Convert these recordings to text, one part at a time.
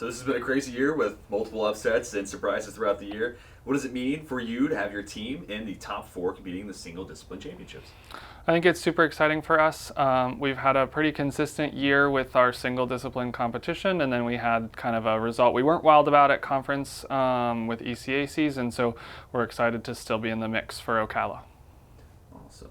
So this has been a crazy year with multiple upsets and surprises throughout the year. What does it mean for you to have your team in the top four competing in the single discipline championships? I think it's super exciting for us. We've had a pretty consistent year with our single discipline competition, and then we had kind of a result we weren't wild about at conference with ECACs, and so we're excited to still be in the mix for Ocala. Awesome.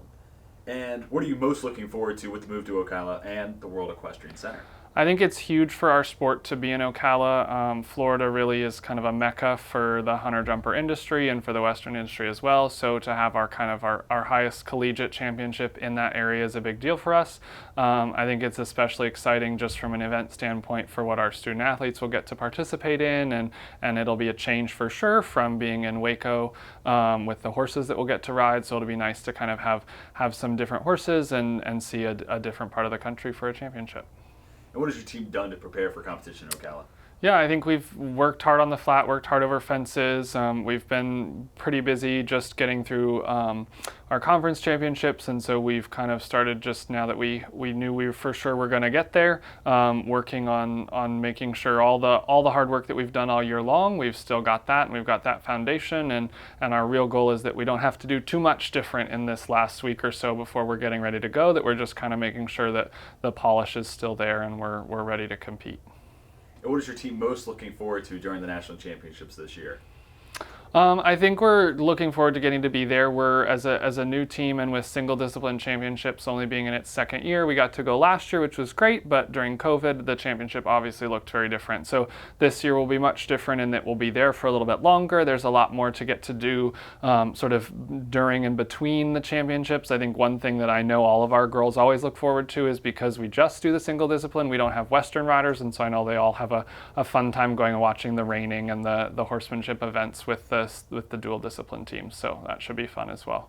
And what are you most looking forward to with the move to Ocala and the World Equestrian Center? I think it's huge for our sport to be in Ocala. Florida really is kind of a mecca for the hunter jumper industry and for the Western industry as well. So to have our highest collegiate championship in that area is a big deal for us. I think it's especially exciting just from an event standpoint for what our student athletes will get to participate in, and it'll be a change for sure from being in Waco with the horses that we'll get to ride. So it'll be nice to kind of have some different horses and see a different part of the country for a championship. And what has your team done to prepare for competition in Ocala? Yeah, I think we've worked hard on the flat, worked hard over fences. We've been pretty busy just getting through our conference championships, and so we've kind of started just now that we knew we for sure were going to get there, working on making sure all the hard work that we've done all year long, we've still got that, and we've got that foundation, and our real goal is that we don't have to do too much different in this last week or so before we're getting ready to go, that we're just kind of making sure that the polish is still there and we're ready to compete. And what is your team most looking forward to during the national championships this year? I think we're looking forward to getting to be there. We're as a new team, and with single discipline championships only being in its second year, we got to go last year, which was great, but during COVID, the championship obviously looked very different. So this year will be much different in that we'll be there for a little bit longer. There's a lot more to get to do sort of during and between the championships. I think one thing that I know all of our girls always look forward to is because we just do the single discipline, we don't have Western riders, and so I know they all have a fun time going and watching the reining and the horsemanship events with the dual discipline teams, so that should be fun as well.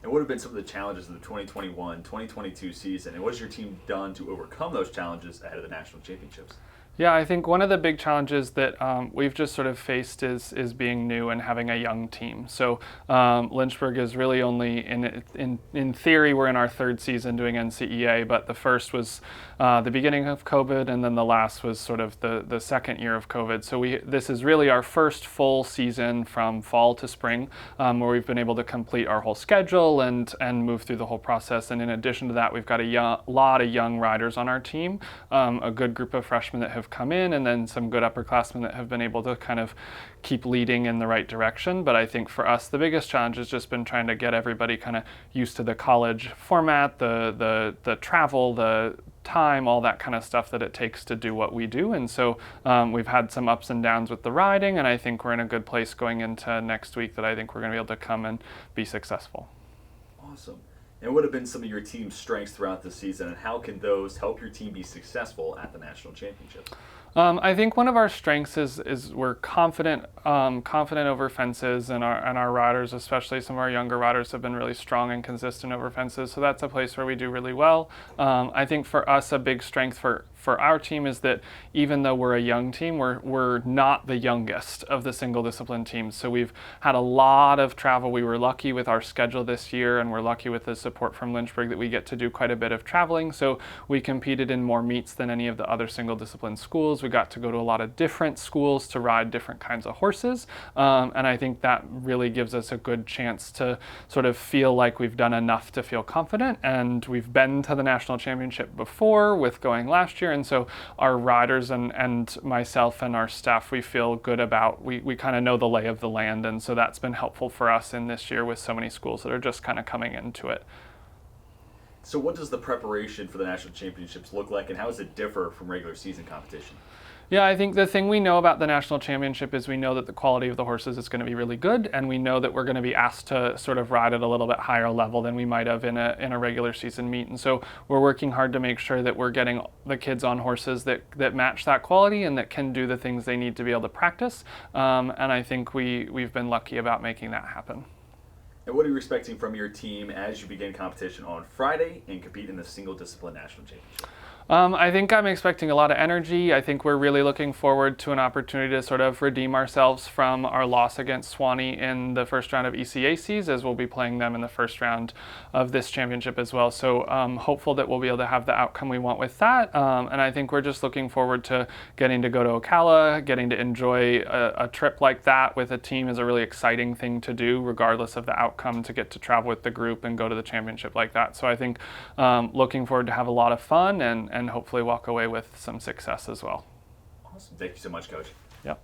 And what have been some of the challenges of the 2021-2022 season, and what has your team done to overcome those challenges ahead of the national championships? Yeah, I think one of the big challenges that we've just sort of faced is being new and having a young team. So Lynchburg is really only, in theory, we're in our third season doing NCEA, but the first was the beginning of COVID, and then the last was sort of the second year of COVID. So this is really our first full season from fall to spring, where we've been able to complete our whole schedule and move through the whole process. And in addition to that, we've got a lot of young riders on our team, a good group of freshmen that have come in, and then some good upperclassmen that have been able to kind of keep leading in the right direction. But I think for us, the biggest challenge has just been trying to get everybody kind of used to the college format, the travel, the time, all that kind of stuff that it takes to do what we do. And so we've had some ups and downs with the riding, and I think we're in a good place going into next week that I think we're going to be able to come and be successful. Awesome. And what have been some of your team's strengths throughout the season, and how can those help your team be successful at the national championships? I think one of our strengths is we're confident over fences, and our riders, especially some of our younger riders, have been really strong and consistent over fences. So that's a place where we do really well. I think for us, a big strength for our team is that even though we're a young team, we're not the youngest of the single discipline teams. So we've had a lot of travel. We were lucky with our schedule this year, and we're lucky with the support from Lynchburg that we get to do quite a bit of traveling. So we competed in more meets than any of the other single discipline schools. We got to go to a lot of different schools to ride different kinds of horses. And I think that really gives us a good chance to sort of feel like we've done enough to feel confident. And we've been to the national championship before with going last year. And so our riders and myself and our staff, we feel good about, we kind of know the lay of the land. And so that's been helpful for us in this year with so many schools that are just kind of coming into it. So what does the preparation for the national championships look like, and how does it differ from regular season competition? Yeah, I think the thing we know about the national championship is we know that the quality of the horses is going to be really good, and we know that we're going to be asked to sort of ride at a little bit higher level than we might have in a regular season meet. And so we're working hard to make sure that we're getting the kids on horses that match that quality and that can do the things they need to be able to practice. And I think we've been lucky about making that happen. And what are you expecting from your team as you begin competition on Friday and compete in the single discipline national championship? I think I'm expecting a lot of energy. I think we're really looking forward to an opportunity to sort of redeem ourselves from our loss against Swanee in the first round of ECACs, as we'll be playing them in the first round of this championship as well. So hopeful that we'll be able to have the outcome we want with that. And I think we're just looking forward to getting to go to Ocala, getting to enjoy a trip like that with a team is a really exciting thing to do, regardless of the outcome, to get to travel with the group and go to the championship like that. So I think looking forward to have a lot of fun and hopefully walk away with some success as well. Awesome. Thank you so much, Coach. Yep.